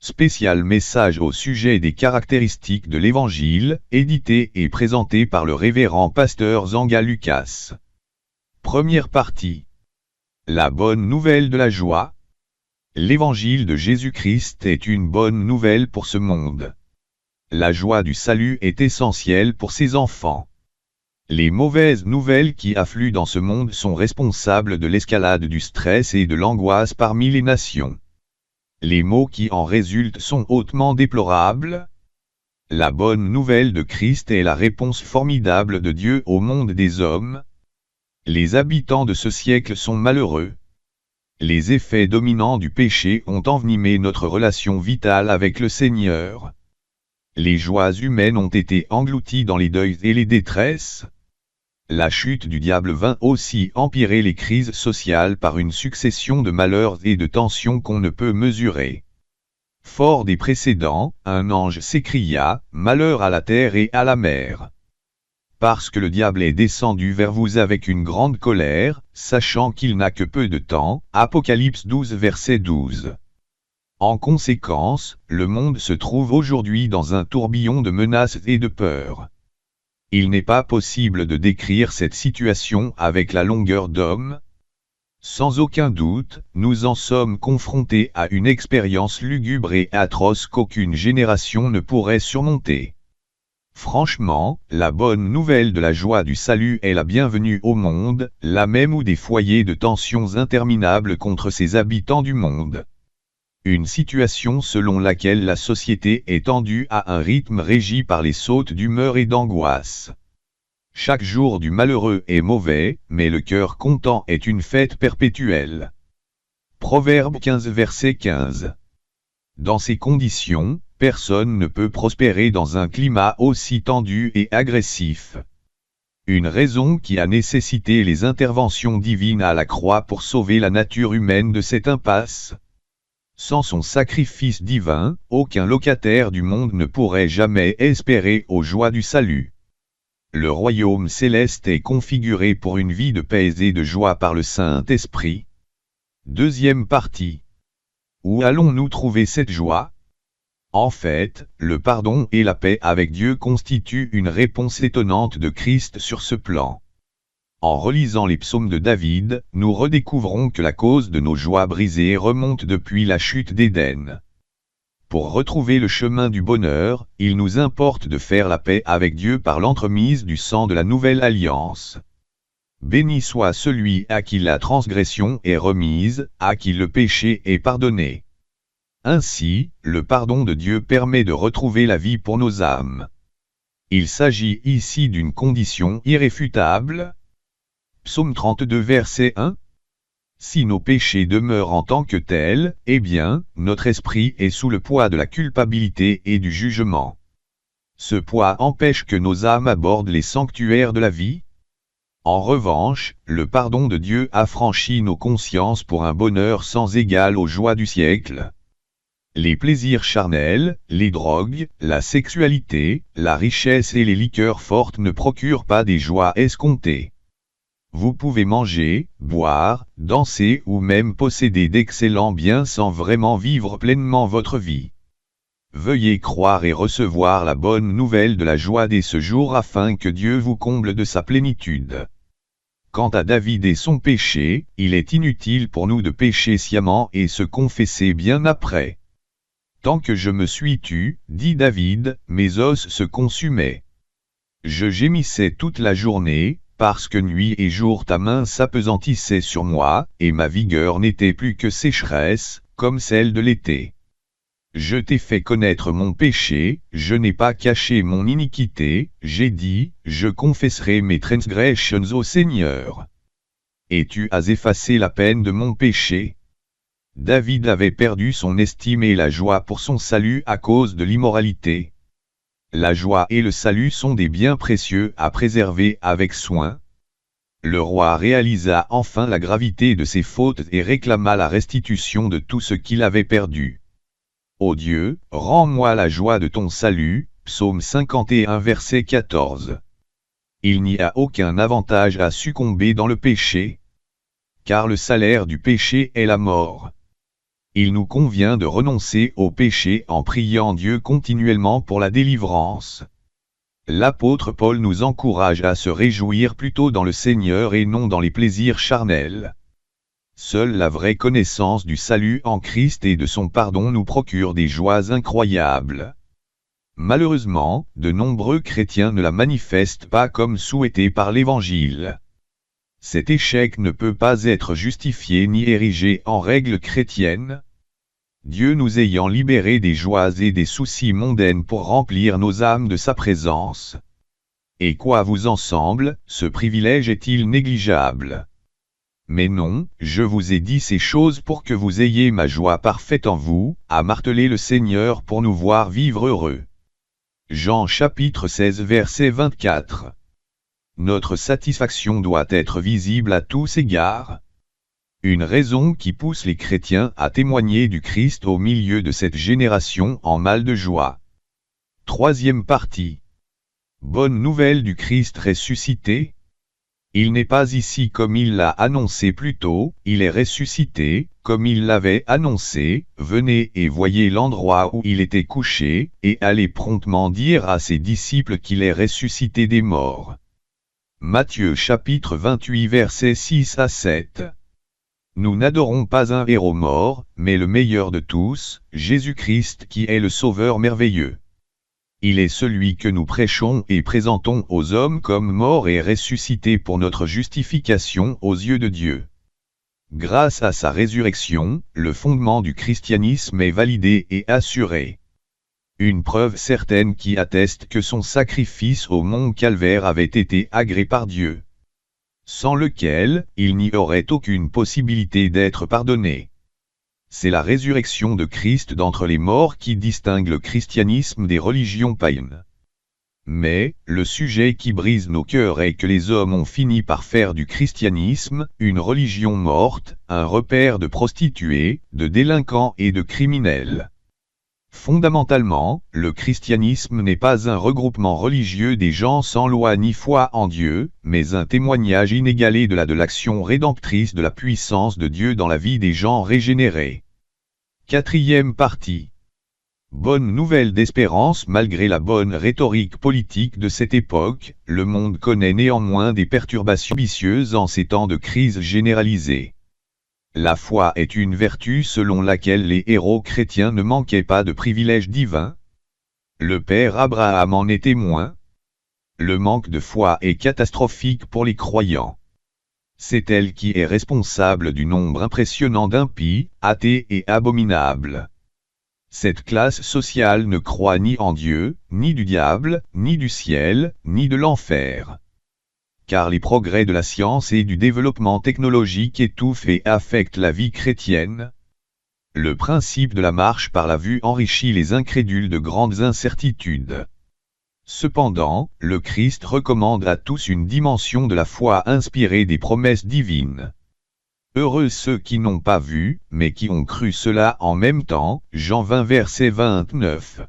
Spécial message au sujet des caractéristiques de l'Évangile, édité et présenté par le révérend pasteur Zanga Lucas. Première partie. La bonne nouvelle de la joie. L'Évangile de Jésus-Christ est une bonne nouvelle pour ce monde. La joie du salut est essentielle pour ses enfants. Les mauvaises nouvelles qui affluent dans ce monde sont responsables de l'escalade du stress et de l'angoisse parmi les nations. Les maux qui en résultent sont hautement déplorables. La bonne nouvelle de Christ est la réponse formidable de Dieu au monde des hommes. Les habitants de ce siècle sont malheureux. Les effets dominants du péché ont envenimé notre relation vitale avec le Seigneur. Les joies humaines ont été englouties dans les deuils et les détresses. La chute du diable vint aussi empirer les crises sociales par une succession de malheurs et de tensions qu'on ne peut mesurer. Fort des précédents, un ange s'écria, « Malheur à la terre et à la mer ! Parce que le diable est descendu vers vous avec une grande colère, sachant qu'il n'a que peu de temps. » Apocalypse 12 verset 12. En conséquence, le monde se trouve aujourd'hui dans un tourbillon de menaces et de peurs. Il n'est pas possible de décrire cette situation avec la longueur d'homme. Sans aucun doute, nous en sommes confrontés à une expérience lugubre et atroce qu'aucune génération ne pourrait surmonter. Franchement, la bonne nouvelle de la joie du salut est la bienvenue au monde, là même où des foyers de tensions interminables contre ses habitants du monde. Une situation selon laquelle la société est tendue à un rythme régi par les sautes d'humeur et d'angoisse. Chaque jour du malheureux est mauvais, mais le cœur content est une fête perpétuelle. Proverbe 15 verset 15. Dans ces conditions, personne ne peut prospérer dans un climat aussi tendu et agressif. Une raison qui a nécessité les interventions divines à la croix pour sauver la nature humaine de cette impasse. Sans son sacrifice divin, aucun locataire du monde ne pourrait jamais espérer aux joies du salut. Le royaume céleste est configuré pour une vie de paix et de joie par le Saint-Esprit. Deuxième partie. Où allons-nous trouver cette joie? En fait, le pardon et la paix avec Dieu constituent une réponse étonnante de Christ sur ce plan. En relisant les psaumes de David, nous redécouvrons que la cause de nos joies brisées remonte depuis la chute d'Éden. Pour retrouver le chemin du bonheur, il nous importe de faire la paix avec Dieu par l'entremise du sang de la nouvelle alliance. Béni soit celui à qui la transgression est remise, à qui le péché est pardonné. Ainsi, le pardon de Dieu permet de retrouver la vie pour nos âmes. Il s'agit ici d'une condition irréfutable. Psaume 32 verset 1. Si nos péchés demeurent en tant que tels, eh bien, notre esprit est sous le poids de la culpabilité et du jugement. Ce poids empêche que nos âmes abordent les sanctuaires de la vie. En revanche, le pardon de Dieu affranchit nos consciences pour un bonheur sans égal aux joies du siècle. Les plaisirs charnels, les drogues, la sexualité, la richesse et les liqueurs fortes ne procurent pas des joies escomptées. Vous pouvez manger, boire, danser ou même posséder d'excellents biens sans vraiment vivre pleinement votre vie. Veuillez croire et recevoir la bonne nouvelle de la joie dès ce jour afin que Dieu vous comble de sa plénitude. Quant à David et son péché, il est inutile pour nous de pécher sciemment et se confesser bien après. Tant que je me suis tu, dit David, mes os se consumaient. Je gémissais toute la journée, parce que nuit et jour ta main s'apesantissait sur moi, et ma vigueur n'était plus que sécheresse, comme celle de l'été. Je t'ai fait connaître mon péché, je n'ai pas caché mon iniquité, j'ai dit, je confesserai mes transgressions au Seigneur. Et tu as effacé la peine de mon péché. David avait perdu son estime et la joie pour son salut à cause de l'immoralité. La joie et le salut sont des biens précieux à préserver avec soin. Le roi réalisa enfin la gravité de ses fautes et réclama la restitution de tout ce qu'il avait perdu. Ô Dieu, rends-moi la joie de ton salut, psaume 51 verset 14. Il n'y a aucun avantage à succomber dans le péché. Car le salaire du péché est la mort. Il nous convient de renoncer au péché en priant Dieu continuellement pour la délivrance. L'apôtre Paul nous encourage à se réjouir plutôt dans le Seigneur et non dans les plaisirs charnels. Seule la vraie connaissance du salut en Christ et de son pardon nous procure des joies incroyables. Malheureusement, de nombreux chrétiens ne la manifestent pas comme souhaité par l'Évangile. Cet échec ne peut pas être justifié ni érigé en règle chrétienne. Dieu nous ayant libérés des joies et des soucis mondains pour remplir nos âmes de sa présence. Et quoi vous en semble, ce privilège est-il négligeable? Mais non, je vous ai dit ces choses pour que vous ayez ma joie parfaite en vous, a martelé le Seigneur pour nous voir vivre heureux. Jean chapitre 16 verset 24. Notre satisfaction doit être visible à tous égards. Une raison qui pousse les chrétiens à témoigner du Christ au milieu de cette génération en mal de joie. Troisième partie. Bonne nouvelle du Christ ressuscité. Il n'est pas ici comme il l'a annoncé plus tôt, il est ressuscité, comme il l'avait annoncé, venez et voyez l'endroit où il était couché, et allez promptement dire à ses disciples qu'il est ressuscité des morts. Matthieu chapitre 28 versets 6 à 7. Nous n'adorons pas un héros mort, mais le meilleur de tous, Jésus-Christ qui est le Sauveur merveilleux. Il est celui que nous prêchons et présentons aux hommes comme mort et ressuscité pour notre justification aux yeux de Dieu. Grâce à sa résurrection, le fondement du christianisme est validé et assuré. Une preuve certaine qui atteste que son sacrifice au mont Calvaire avait été agréé par Dieu. Sans lequel, il n'y aurait aucune possibilité d'être pardonné. C'est la résurrection de Christ d'entre les morts qui distingue le christianisme des religions païennes. Mais, le sujet qui brise nos cœurs est que les hommes ont fini par faire du christianisme une religion morte, un repère de prostituées, de délinquants et de criminels. Fondamentalement, le christianisme n'est pas un regroupement religieux des gens sans loi ni foi en Dieu, mais un témoignage inégalé de l'action rédemptrice de la puissance de Dieu dans la vie des gens régénérés. Quatrième partie. Bonne nouvelle d'espérance. Malgré la bonne rhétorique politique de cette époque, le monde connaît néanmoins des perturbations vicieuses en ces temps de crise généralisée. La foi est une vertu selon laquelle les héros chrétiens ne manquaient pas de privilèges divins. Le père Abraham en est témoin. Le manque de foi est catastrophique pour les croyants. C'est elle qui est responsable du nombre impressionnant d'impies, athées et abominables. Cette classe sociale ne croit ni en Dieu, ni du diable, ni du ciel, ni de l'enfer. Car les progrès de la science et du développement technologique étouffent et affectent la vie chrétienne. Le principe de la marche par la vue enrichit les incrédules de grandes incertitudes. Cependant, le Christ recommande à tous une dimension de la foi inspirée des promesses divines. Heureux ceux qui n'ont pas vu, mais qui ont cru cela en même temps, Jean 20 verset 29.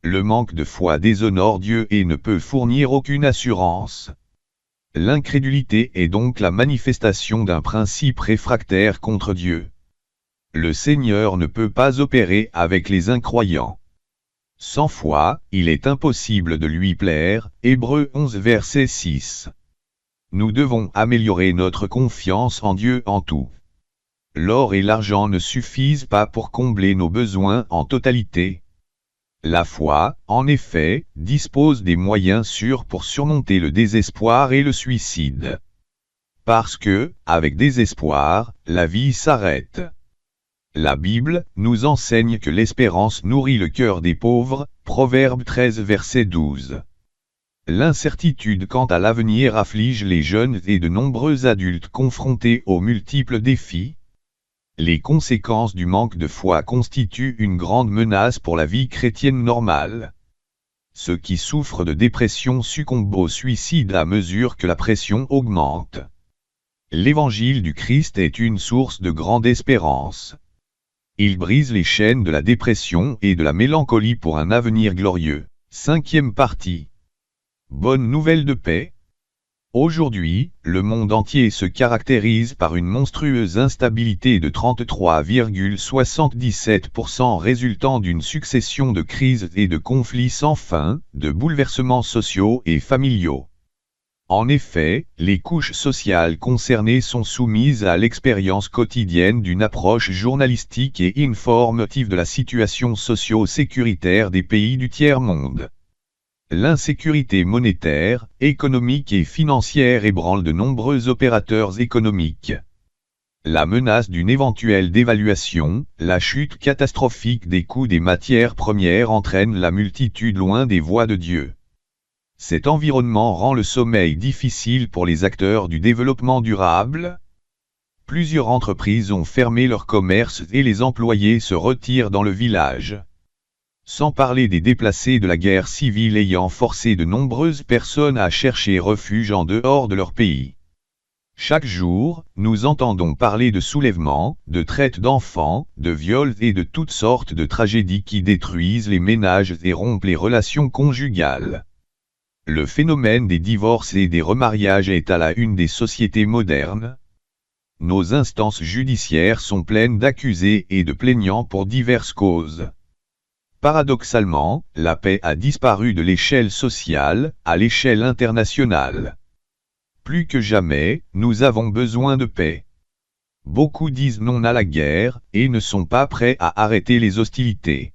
Le manque de foi déshonore Dieu et ne peut fournir aucune assurance. L'incrédulité est donc la manifestation d'un principe réfractaire contre Dieu. Le Seigneur ne peut pas opérer avec les incroyants. Sans foi, il est impossible de lui plaire, Hébreux 11 verset 6. Nous devons améliorer notre confiance en Dieu en tout. L'or et l'argent ne suffisent pas pour combler nos besoins en totalité. La foi, en effet, dispose des moyens sûrs pour surmonter le désespoir et le suicide. Parce que, avec désespoir, la vie s'arrête. La Bible nous enseigne que l'espérance nourrit le cœur des pauvres, Proverbe 13 verset 12. L'incertitude quant à l'avenir afflige les jeunes et de nombreux adultes confrontés aux multiples défis. Les conséquences du manque de foi constituent une grande menace pour la vie chrétienne normale. Ceux qui souffrent de dépression succombent au suicide à mesure que la pression augmente. L'évangile du Christ est une source de grande espérance. Il brise les chaînes de la dépression et de la mélancolie pour un avenir glorieux. Cinquième partie. Bonne nouvelle de paix. Aujourd'hui, le monde entier se caractérise par une monstrueuse instabilité de 33,77% résultant d'une succession de crises et de conflits sans fin, de bouleversements sociaux et familiaux. En effet, les couches sociales concernées sont soumises à l'expérience quotidienne d'une approche journalistique et informative de la situation socio-sécuritaire des pays du tiers-monde. L'insécurité monétaire, économique et financière ébranle de nombreux opérateurs économiques. La menace d'une éventuelle dévaluation, la chute catastrophique des coûts des matières premières entraîne la multitude loin des voies de Dieu. Cet environnement rend le sommeil difficile pour les acteurs du développement durable. Plusieurs entreprises ont fermé leurs commerces et les employés se retirent dans le village. Sans parler des déplacés de la guerre civile ayant forcé de nombreuses personnes à chercher refuge en dehors de leur pays. Chaque jour, nous entendons parler de soulèvements, de traite d'enfants, de viols et de toutes sortes de tragédies qui détruisent les ménages et rompent les relations conjugales. Le phénomène des divorces et des remariages est à la une des sociétés modernes. Nos instances judiciaires sont pleines d'accusés et de plaignants pour diverses causes. Paradoxalement, la paix a disparu de l'échelle sociale, à l'échelle internationale. Plus que jamais, nous avons besoin de paix. Beaucoup disent non à la guerre, et ne sont pas prêts à arrêter les hostilités.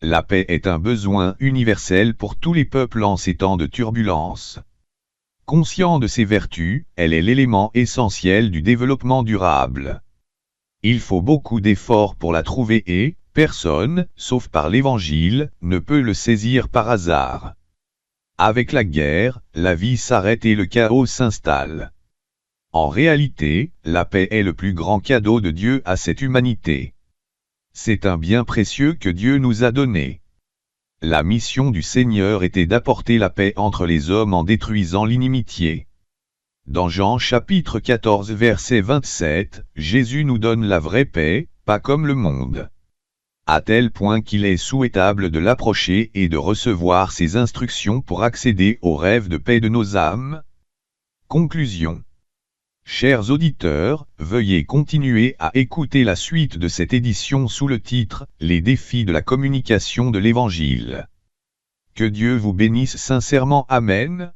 La paix est un besoin universel pour tous les peuples en ces temps de turbulence. Conscient de ses vertus, elle est l'élément essentiel du développement durable. Il faut beaucoup d'efforts pour la trouver et, personne, sauf par l'Évangile, ne peut le saisir par hasard. Avec la guerre, la vie s'arrête et le chaos s'installe. En réalité, la paix est le plus grand cadeau de Dieu à cette humanité. C'est un bien précieux que Dieu nous a donné. La mission du Seigneur était d'apporter la paix entre les hommes en détruisant l'inimitié. Dans Jean chapitre 14 verset 27, Jésus nous donne la vraie paix, pas comme le monde. À tel point qu'il est souhaitable de l'approcher et de recevoir ses instructions pour accéder au rêve de paix de nos âmes. Conclusion. Chers auditeurs, veuillez continuer à écouter la suite de cette édition sous le titre « Les défis de la communication de l'Évangile ». Que Dieu vous bénisse sincèrement. Amen.